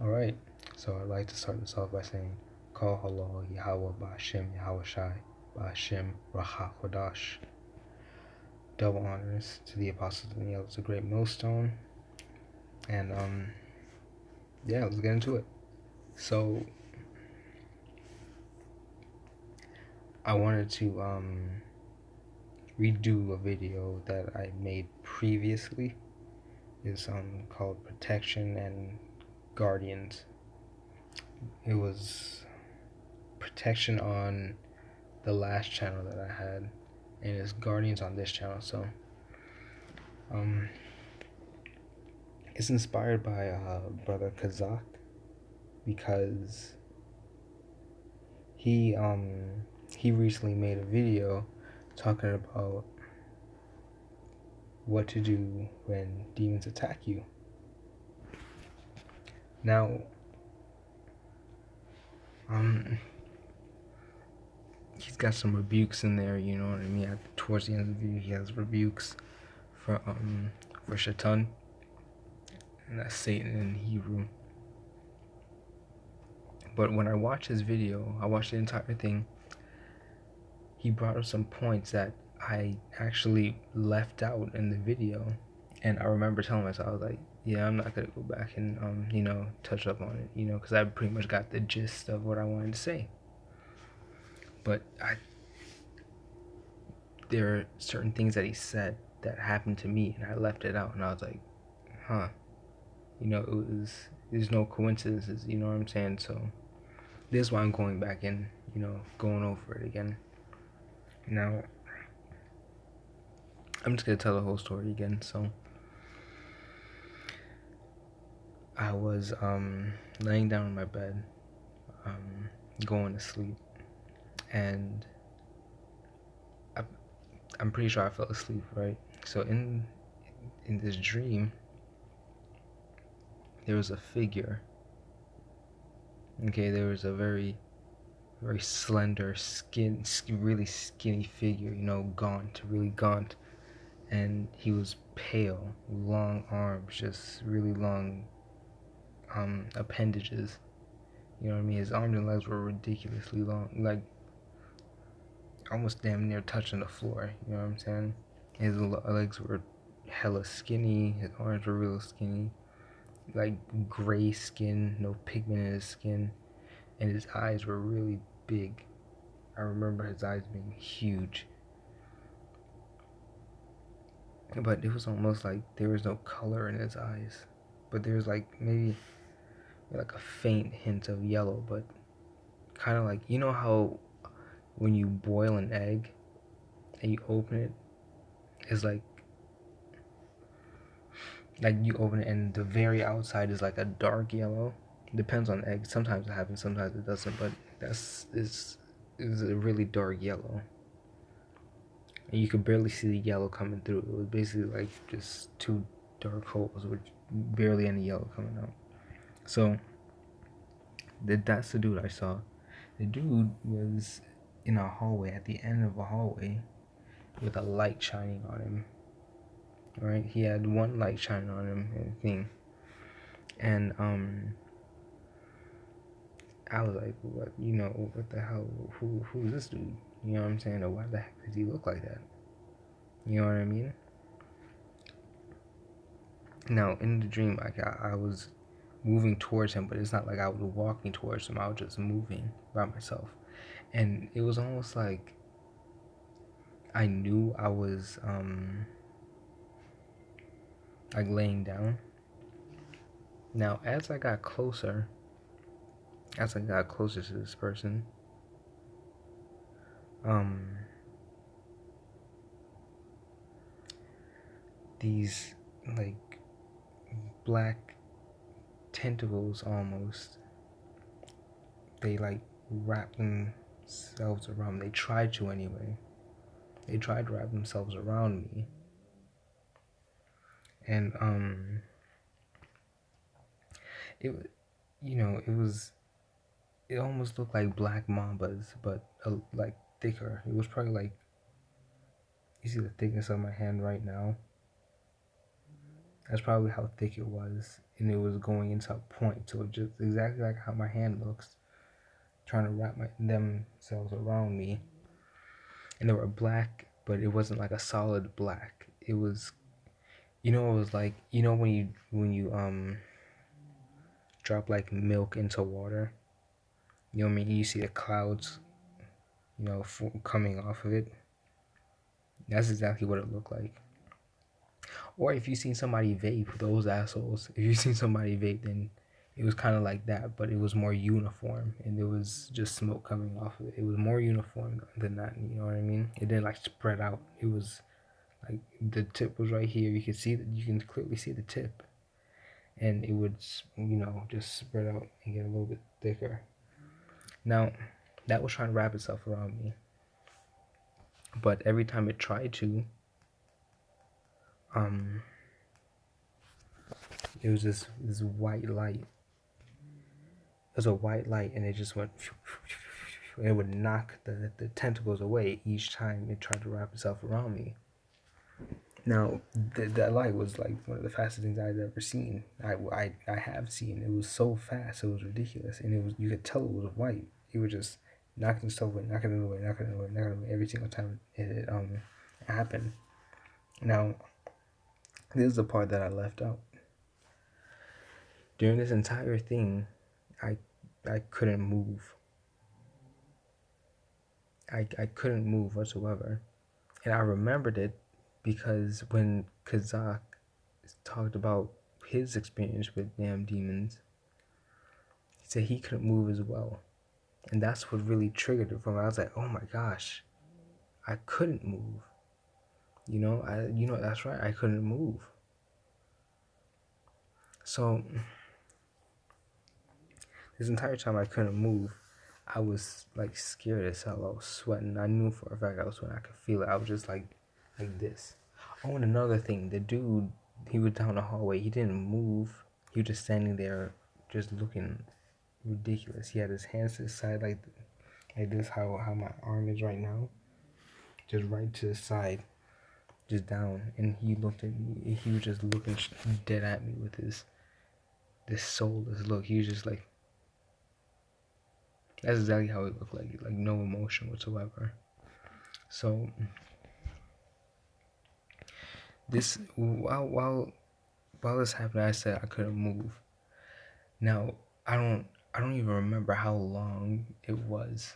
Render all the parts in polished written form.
Alright, so I'd like to start this off by saying, Kol Halal Yahweh Ba'Shem Yahweh Shai Ba'Shem Racha Kodash. Double honors to the Apostles and the Elders, the Great Millstone. And, yeah, let's get into it. So, I wanted to, redo a video that I made previously. It's, called Protection and Guardians. It was Protection on the last channel that I had, and it's Guardians on this channel. So it's inspired by brother Kazak, because he recently made a video talking about what to do when demons attack you. Now he's got some rebukes in there, you know what I mean? Towards the end of the video, he has rebukes for Shaitan, and that's Satan in Hebrew. But when I watched his video, I watched the entire thing, he brought up some points that I actually left out in the video. And I remember telling myself, I was like, yeah, I'm not going to go back and, touch up on it, because I pretty much got the gist of what I wanted to say. But there are certain things that he said that happened to me, and I left it out, and I was like, huh. There's no coincidences, you know what I'm saying? So this is why I'm going back and, going over it again. Now, I'm just going to tell the whole story again. So I was laying down in my bed, going to sleep, and I'm pretty sure I fell asleep, right? So in this dream, there was a figure. Okay, there was a very, very slender, really skinny figure, gaunt, really gaunt. And he was pale, long arms, just really long appendages. You know what I mean? His arms and legs were ridiculously long, like almost damn near touching the floor. You know what I'm saying? His legs were hella skinny. His arms were real skinny, like gray skin, no pigment in his skin, and his eyes were really big. I remember his eyes being huge, but it was almost like there was no color in his eyes, but there was like maybe like a faint hint of yellow, but kind of like, how when you boil an egg and you open it, it's like you open it and the very outside is like a dark yellow. Depends on the egg. Sometimes it happens, sometimes it doesn't, but is a really dark yellow, and you could barely see the yellow coming through. It was basically like just two dark holes with barely any yellow coming out. So that's the dude I saw. The dude was in a hallway, at the end of a hallway, with a light shining on him. Right? He had one light shining on him and thing. And I was like, what the hell? Who's this dude? You know what I'm saying? Or why the heck does he look like that? You know what I mean? Now in the dream, like I was moving towards him, but it's not like I was walking towards him. I was just moving by myself, and it was almost like I knew I was like laying down. Now as I got closer to this person, these like black tentacles almost, they like wrap themselves around me. They tried to anyway. They tried to wrap themselves around me. And it almost looked like black mambas, but like thicker. It was probably like, you see the thickness of my hand right now? That's probably how thick it was. and it was going into a point. So just exactly like how my hand looks, trying to wrap themselves around me. And they were black, but it wasn't like a solid black. It was, it was like, when you drop like milk into water, you know what I mean? You see the clouds, coming off of it. That's exactly what it looked like. Or if you seen somebody vape, those assholes. If you seen somebody vape, then it was kind of like that, but it was more uniform, and it was just smoke coming off of it. It was more uniform than that. You know what I mean? It didn't like spread out. It was like the tip was right here. You can clearly see the tip, and it would, just spread out and get a little bit thicker. Now, that was trying to wrap itself around me, but every time it tried to, it was this white light. It was a white light, and it just went. And it would knock the tentacles away each time it tried to wrap itself around me. Now, that light was like one of the fastest things I'd ever seen. I have seen. It was so fast, it was ridiculous, and you could tell it was white. It was just knocking stuff away, knocking it away, knocking it away, knocking it away every single time it happened. Now, this is the part that I left out. During this entire thing, I couldn't move. I couldn't move whatsoever. And I remembered it because when Kazak talked about his experience with damn demons, he said he couldn't move as well. And that's what really triggered it for me. I was like, oh my gosh, I couldn't move. That's right, I couldn't move. So this entire time I couldn't move, I was like scared as hell. I was sweating. I knew for a fact I was sweating. I could feel it. I was just like this. Oh, and another thing, the dude, he was down the hallway. He didn't move. He was just standing there, just looking ridiculous. He had his hands to his side like this, how my arm is right now, just right to the side, just down. And he looked at me. He was just looking dead at me with this soulless look. He was just like, that's exactly how it looked like no emotion whatsoever. So this while this happened, I said I couldn't move. Now I don't even remember how long it was.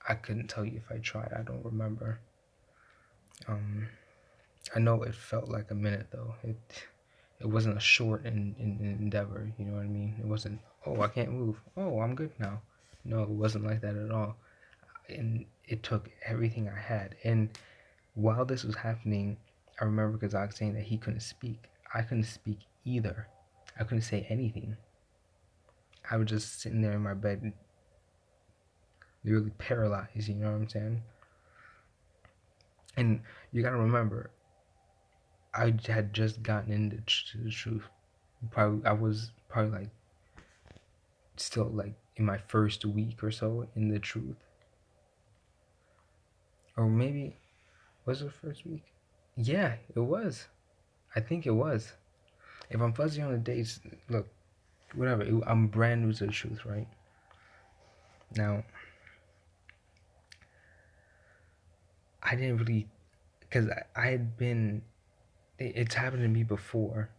I couldn't tell you if I tried. I don't remember. I know it felt like a minute though. It wasn't a short endeavor. You know what I mean? It wasn't, oh, I can't move. Oh, I'm good now. No, it wasn't like that at all. And it took everything I had. And while this was happening, I remember Kazak saying that he couldn't speak. I couldn't speak either. I couldn't say anything. I was just sitting there in my bed, literally paralyzed, you know what I'm saying? And you gotta remember, I had just gotten into the truth. I was probably like, still like in my first week or so in the truth. Or maybe, was it the first week? Yeah, it was. I think it was. If I'm fuzzy on the dates, look, whatever. I'm brand new to the truth, right? Now, I didn't really, because I had been, it's happened to me before,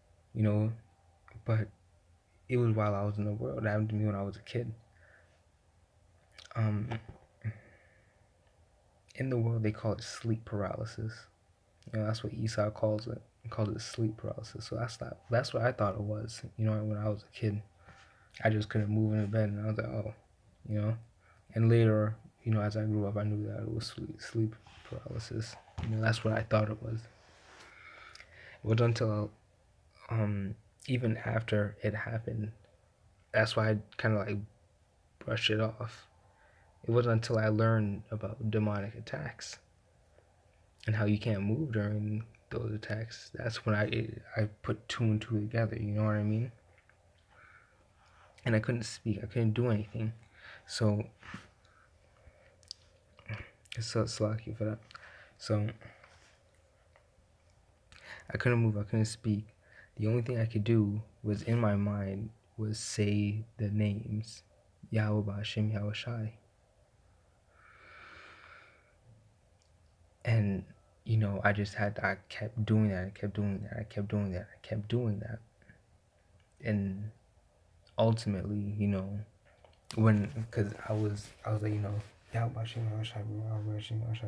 but it was while I was in the world. It happened to me when I was a kid. In the world, they call it sleep paralysis. That's what Esau calls it. He calls it sleep paralysis. So that's what I thought it was. When I was a kid, I just couldn't move in the bed, and I was like, oh, And later, as I grew up, I knew that it was sleep paralysis. That's what I thought it was. It wasn't until, even after it happened, that's why I kind of like brushed it off. It wasn't until I learned about demonic attacks and how you can't move during those attacks. That's when I put two and two together. You know what I mean? And I couldn't speak. I couldn't do anything. So it's lucky for that. So I couldn't move. I couldn't speak. The only thing I could do was in my mind was say the names Yahweh Ba'Shem Yahweh Shai. And I kept doing that, I kept doing that, I kept doing that, I kept doing that. And ultimately, because I was like, Yahweh Ba'Shem Yahweh Shai, Yahweh Ba'Shem Yahweh Shai,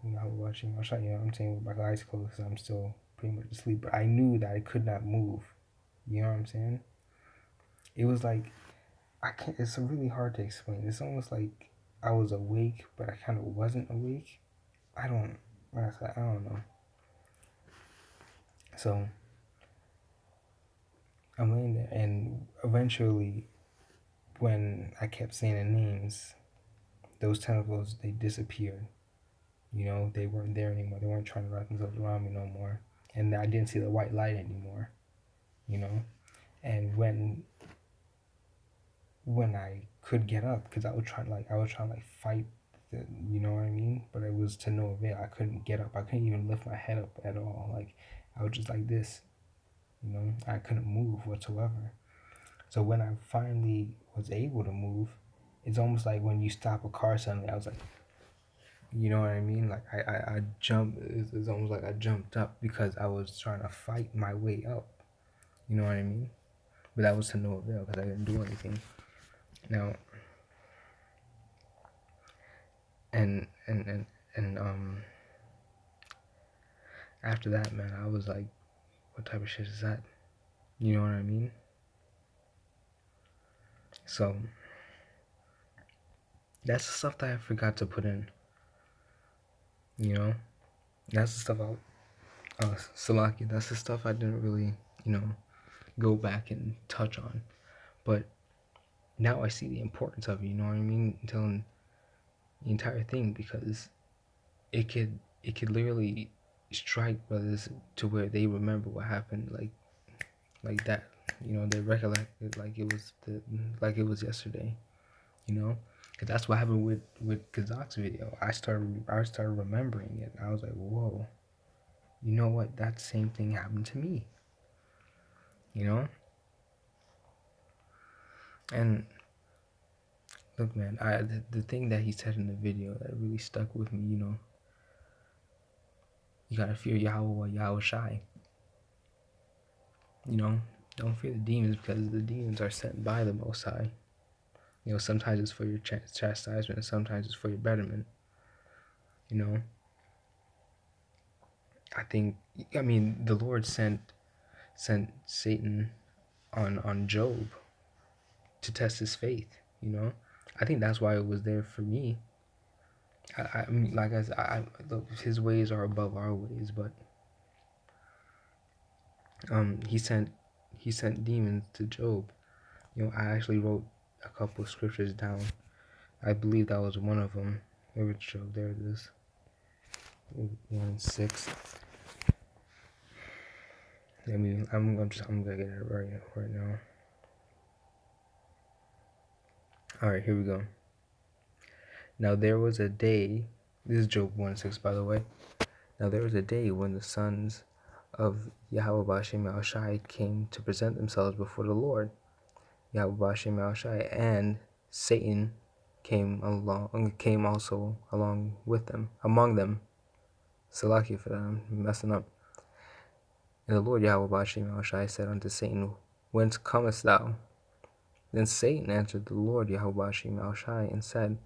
Yahweh Ba'Shem Yahweh Shai, I'm saying with my eyes closed because I'm still pretty much asleep. But I knew that I could not move. You know what I'm saying? It was like, it's really hard to explain. It's almost like I was awake, but I kind of wasn't awake. I don't know. So I'm laying there, and eventually, when I kept saying the names, those tentacles, they disappeared. They weren't there anymore. They weren't trying to wrap themselves around me no more. And I didn't see the white light anymore. And when I could get up, because I was trying to fight, you know what I mean? But it was to no avail. I couldn't get up. I couldn't even lift my head up at all. Like, I was just like this. I couldn't move whatsoever. So when I finally was able to move, it's almost like when you stop a car suddenly. I was like, you know what I mean? Like I jumped. It's almost like I jumped up because I was trying to fight my way up. You know what I mean? But that was to no avail because I didn't do anything. Now, and after that, man, I was like, what type of shit is that? You know what I mean? So that's the stuff that I forgot to put in. That's the stuff Salaki, that's the stuff I didn't really, go back and touch on. But now I see the importance of it, you know what I mean? Telling the entire thing, because it could literally strike brothers to where they remember what happened like that. They recollect it like it was yesterday. Cause that's what happened with Kazak's video. I started remembering it. I was like, whoa, you know what? That same thing happened to me. And look, man, the thing that he said in the video that really stuck with me, you gotta fear Yahweh while Yahweh Shai. Don't fear the demons, because the demons are sent by the Most High. Sometimes it's for your chastisement, and sometimes it's for your betterment. The Lord sent Satan on Job to test his faith. I think that's why it was there for me. I mean, like I said, look, his ways are above our ways, but he sent demons to Job. I actually wrote a couple of scriptures down. I believe that was one of them. Where was Job? There it is. 1:6. I'm gonna get it right now. All right, here we go. Now there was a day. This is Job 1:6, by the way. Now there was a day when the sons of Yahweh Ba'Shem Yahweh Shai came to present themselves before the Lord. Yahweh Ba'Shem Yahweh Shai and Satan came also along with them, among them. Salaki for that, I'm messing up. And the Lord Yahweh Ba'Shem Yahweh Shai said unto Satan, Whence comest thou? Then Satan answered the Lord Yahweh Ba'Shem Yahweh Shai and said,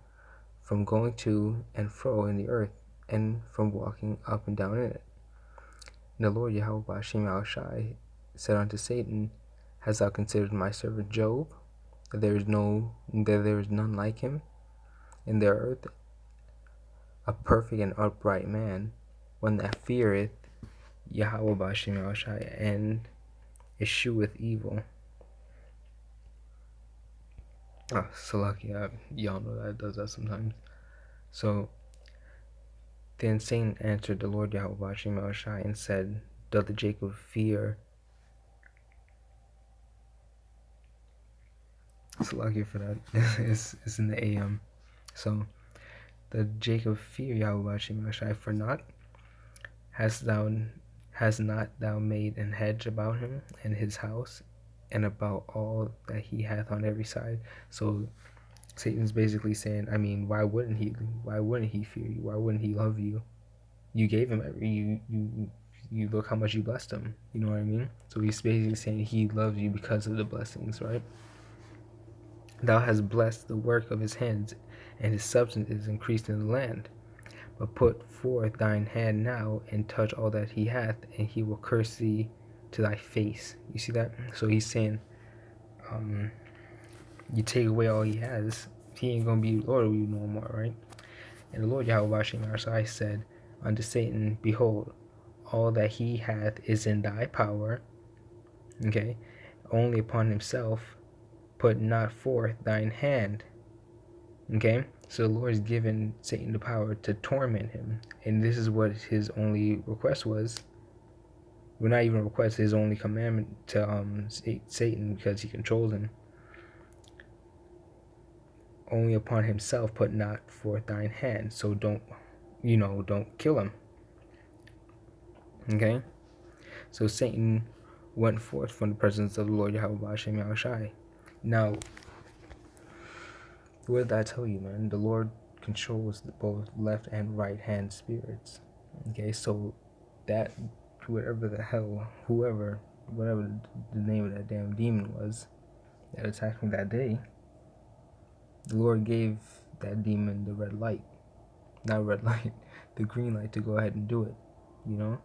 From going to and fro in the earth, and from walking up and down in it. And the Lord Yahweh Ba'Shem Yahweh Shai said unto Satan, Hast thou considered my servant Job, that there is none like him in the earth, a perfect and upright man, one that feareth Yahweh Ba'Shem Yahweh Shai and escheweth evil. Salaki, y'all know that it does that sometimes. So then Satan answered the Lord Yahweh Ba'Shem Yahweh Shai and said, Doth Jacob fear? Salaki for that. it's in the AM. So the Jacob fear Yahweh Ba'Shem Yahweh Shai for naught? Hast Has not thou made an hedge about him and his house, and about all that he hath on every side? So Satan's basically saying, I mean, why wouldn't he? Why wouldn't he fear you? Why wouldn't he love you? You gave him every you look how much you blessed him. You know what I mean? So he's basically saying he loves you because of the blessings, right? Thou hast blessed the work of his hands, and his substance is increased in the land. But put forth thine hand now, and touch all that he hath, and he will curse thee to thy face. You see that? So he's saying, you take away all he has, he ain't gonna be Lord of you no more, right? And the Lord Yahweh Shai said unto Satan, behold, all that he hath is in thy power, okay? Only upon himself put not forth thine hand, okay? So the Lord has given Satan the power to torment him, and this is what his only request was. Well, not even request, his only commandment to Satan, because he controls him. Only upon himself put not forth thine hand. So don't kill him. Okay? So Satan went forth from the presence of the Lord Yahweh B'Shem Yahushai. Now, what did that tell you, man? The Lord controls both left and right hand spirits. Okay, so that whatever the name of that damn demon was that attacked me that day, the Lord gave that demon the red light. Not red light, the green light to go ahead and do it. You know?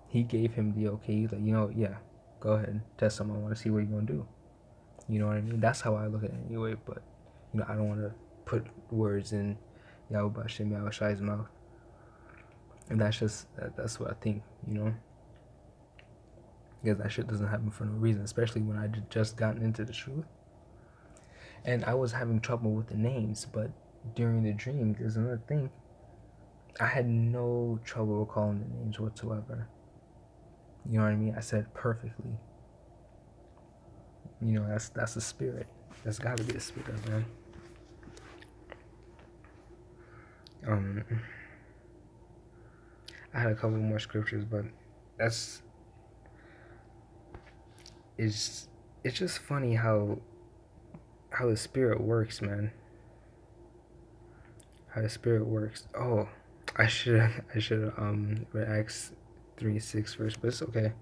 He gave him the okay. He's like, yeah, go ahead, test him. I want to see what you're going to do. You know what I mean? That's how I look at it anyway, but, I don't want to put words in Yahweh B'Shem Yahushai's mouth. And that's what I think, Because that shit doesn't happen for no reason, especially when I just gotten into the truth. And I was having trouble with the names, but during the dream, there's another thing. I had no trouble recalling the names whatsoever. You know what I mean? I said perfectly. That's the spirit. That's got to be the spirit, man. I had a couple more scriptures, but it's just funny how the spirit works, man. How the spirit works. Oh, I should read Acts 3:6 first, but it's okay.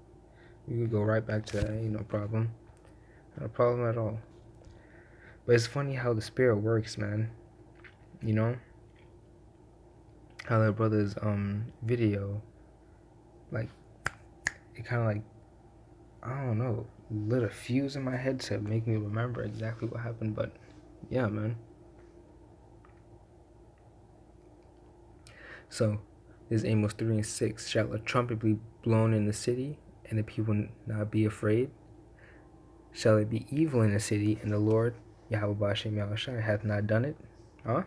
We could go right back to that. Ain't no problem. No problem at all. But it's funny how the spirit works, man. How that brother's video, like, it kind of like, I don't know, lit a fuse in my head to make me remember exactly what happened. But yeah, man. So this is Amos 3:6. Shall a trumpet be blown in the city, and the people not be afraid? Shall it be evil in the city, and the Lord Yahweh B'Shem Yahushai hath not done it? Huh?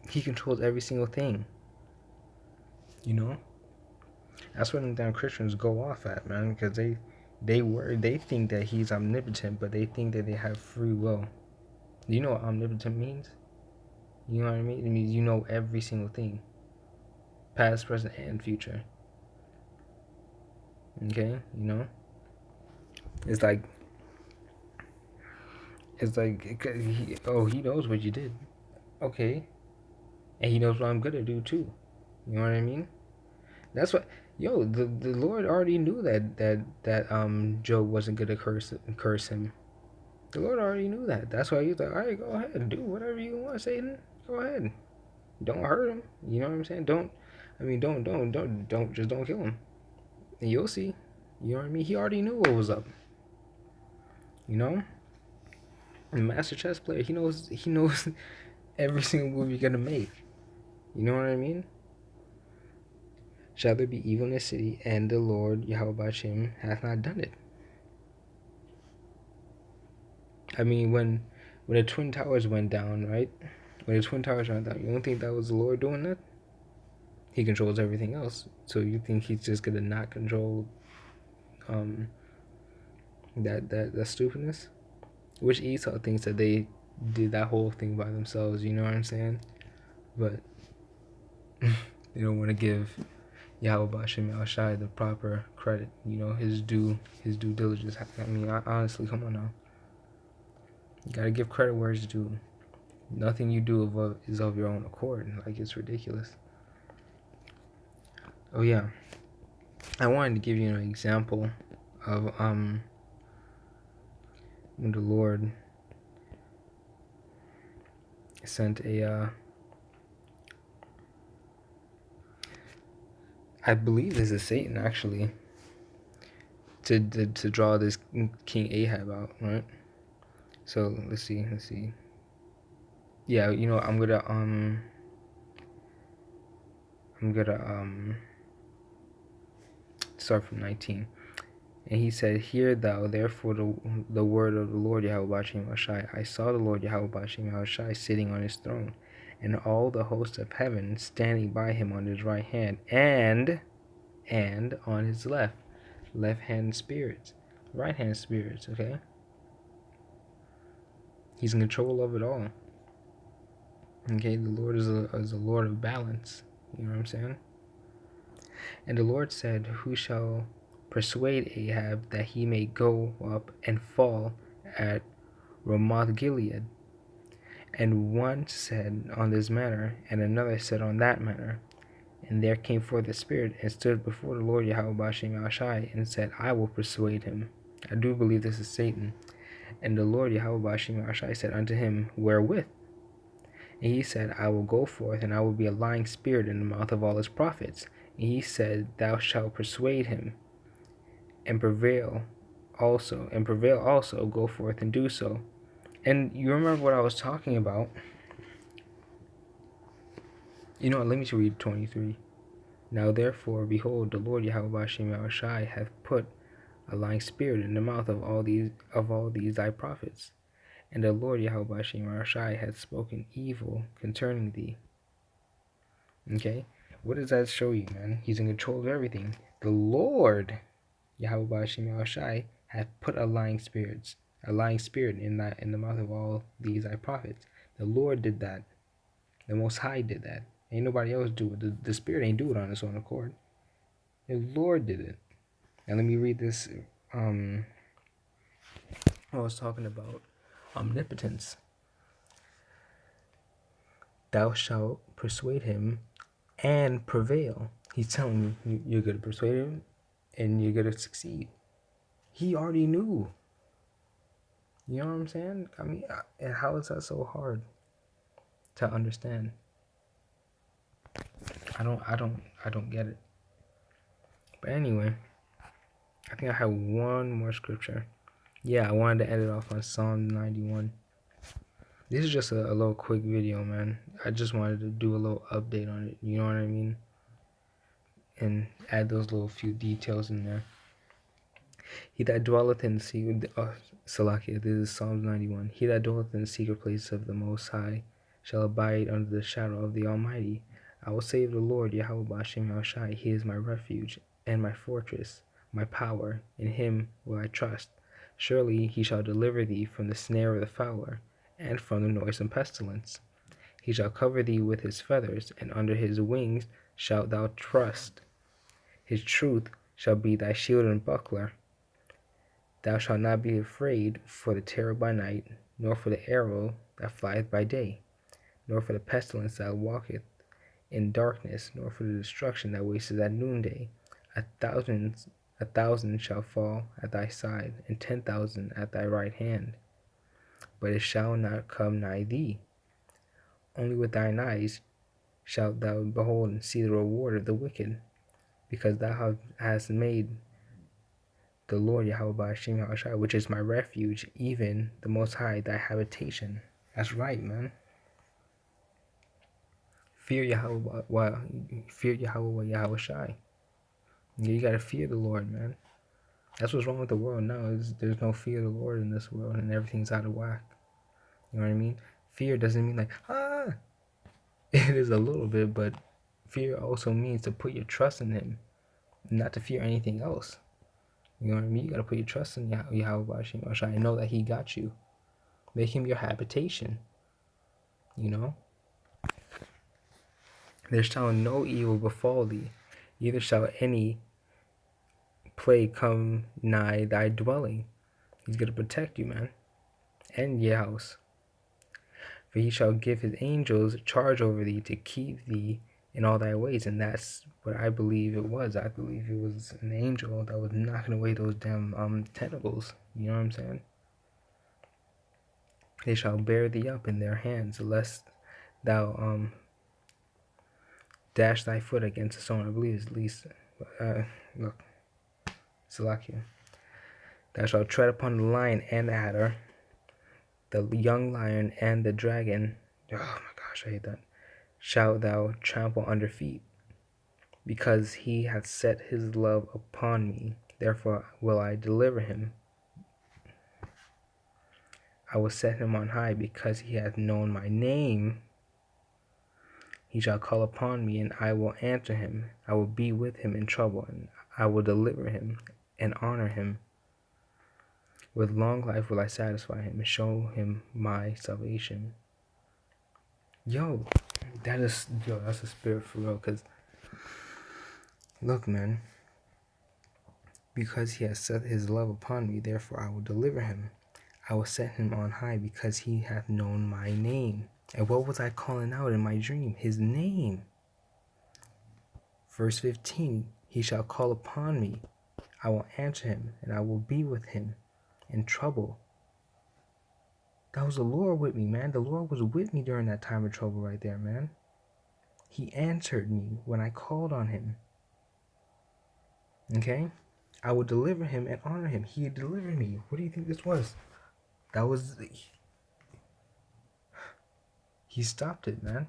He controls every single thing. That's what them damn Christians go off at, man, because they think that he's omnipotent, but they think that they have free will. Do you know what omnipotent means? You know what I mean? It means you know every single thing. Past, present, and future. Okay? It's like he knows what you did. Okay. And he knows what I'm gonna do too. You know what I mean? That's what the Lord already knew that Job wasn't gonna curse him. The Lord already knew that. That's why he's like, all right, go ahead and do whatever you want, Satan. Go ahead. Don't hurt him. You know what I'm saying? Don't kill him. And you'll see. You know what I mean? He already knew what was up. The master chess player, he knows every single move you're gonna make. You know what I mean? Shall there be evil in the city, and the Lord Yahweh B'Shem hath not done it? I mean, when the Twin Towers went down, right? When the Twin Towers went down, you don't think that was the Lord doing that? He controls everything else. So you think he's just gonna not control that stupidness? Which Esau thinks that they did that whole thing by themselves, you know what I'm saying? But they don't want to give Yahweh Bashem Yahushai the proper credit, his due diligence. I mean, honestly, come on now. You gotta give credit where it's due. Nothing you do is of your own accord. Like, it's ridiculous. Oh yeah, I wanted to give you an example of when the Lord sent I believe this is Satan actually, to draw this King Ahab out, right? So let's see. Yeah, I'm gonna start from 19. And he said, "Hear thou therefore the word of the Lord Yahweh Bashem Yahushai. I saw the Lord Yahweh Bashem Yahushai sitting on his throne, and all the hosts of heaven standing by him on his right hand, and on his left hand spirits, right hand spirits." Okay, he's in control of it all. Okay, the Lord is a Lord of balance. You know what I'm saying? And the Lord said, "Who shall persuade Ahab that he may go up and fall at Ramoth Gilead?" And one said on this manner, and another said on that manner. And there came forth the Spirit and stood before the Lord Yahweh Bashem Yahushai and said, "I will persuade him." I do believe this is Satan. And the Lord Yahweh Bashem Yahushai said unto him, "Wherewith?" And he said, "I will go forth, and I will be a lying spirit in the mouth of all his prophets." And he said, "Thou shalt persuade him, and prevail also, go forth and do so." And you remember what I was talking about. Let me just read 23. "Now therefore, behold, the Lord Yahweh Bashem Yahushai hath put a lying spirit in the mouth of all these thy prophets, and the Lord Yahweh Bashem Yahushai hath spoken evil concerning thee." Okay? What does that show you, man? He's in control of everything. The Lord Yahweh Bashem Yahushai hath put a lying spirit in the mouth of all these thy prophets. The Lord did that. The Most High did that. Ain't nobody else do it. The Spirit ain't do it on its own accord. The Lord did it. And let me read this. I was talking about omnipotence. "Thou shalt persuade him and prevail." He's telling you you're going to persuade him and you're going to succeed. He already knew. You know what I'm saying? I mean, and how is that so hard to understand? I don't get it. But anyway, I think I have one more scripture. Yeah, I wanted to end it off on Psalm 91. This is just a little quick video, man. I just wanted to do a little update on it. You know what I mean? And add those little few details in there. "He that dwelleth in the secret..." Salakia, this is Psalms 91. "He that dwelleth in the secret place of the Most High shall abide under the shadow of the Almighty. I will say of the Lord, Yahweh Bashem Yahushai, He is my refuge and my fortress, my power. In Him will I trust. Surely He shall deliver thee from the snare of the fowler, and from the noisome pestilence. He shall cover thee with His feathers, and under His wings shalt thou trust. His truth shall be thy shield and buckler. Thou shalt not be afraid for the terror by night, nor for the arrow that flieth by day, nor for the pestilence that walketh in darkness, nor for the destruction that wasteth at noonday. A thousand shall fall at thy side, and 10,000 at thy right hand, but it shall not come nigh thee. Only with thine eyes shalt thou behold and see the reward of the wicked, because thou hast made the Lord Yahweh Bashem Yahushai, which is my refuge, even the Most High, thy habitation." That's right, man. Fear Yahweh Yahushai. You gotta fear the Lord, man. That's what's wrong with the world now. There's no fear of the Lord in this world, and everything's out of whack. You know what I mean? Fear doesn't mean like, ah. It is a little bit, but fear also means to put your trust in Him, not to fear anything else. You know what I mean? You gotta put your trust in Yahweh Bashem Yahushai and know that He got you. Make Him your habitation. You know? "There shall no evil befall thee, neither shall any plague come nigh thy dwelling. He's gonna protect you, man, and your house. For he shall give his angels charge over thee to keep thee in all thy ways. And that's what I believe it was. I believe it was an angel that was knocking away those damn tentacles. You know what I'm saying? They shall bear thee up in their hands, lest thou dash thy foot against a stone. I believe it's at least look, Salakia. Thou shalt tread upon the lion and the adder, the young lion and the dragon. Oh my gosh, I hate that. Shalt thou trample under feet, because he hath set his love upon me. Therefore will I deliver him. I will set him on high, because he hath known my name. He shall call upon me, and I will answer him. I will be with him in trouble, and I will deliver him and honor him. With long life will I satisfy him and show him my salvation. That's a spirit for real. Because, look, man, because he has set his love upon me, therefore I will deliver him. I will set him on high, because he hath known my name. And what was I calling out in my dream? His name. Verse 15, he shall call upon me. I will answer him, and I will be with him in trouble. That was the Lord with me, man. The Lord was with me during that time of trouble right there, man. He answered me when I called on him. Okay? I will deliver him and honor him. He delivered me. What do you think this was? That was... He stopped it, man.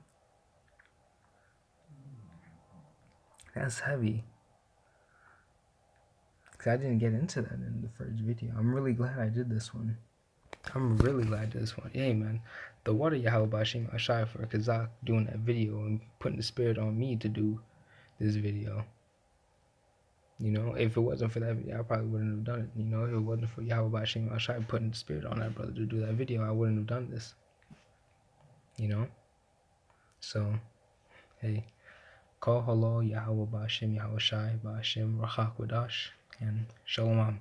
That's heavy. Because I didn't get into that in the first video. I'm really glad I did this one. Hey, man. The water Yahweh Bashim Ashai for Kazak doing that video and putting the spirit on me to do this video. You know, if it wasn't for that video, I probably wouldn't have done it. You know, if it wasn't for Yahweh Bashim Ashai putting the spirit on that brother to do that video, I wouldn't have done this. You know? So, hey. Call hello Yahweh Bashim Yahweh Shai Bashim Rachak Wadash and Shalom.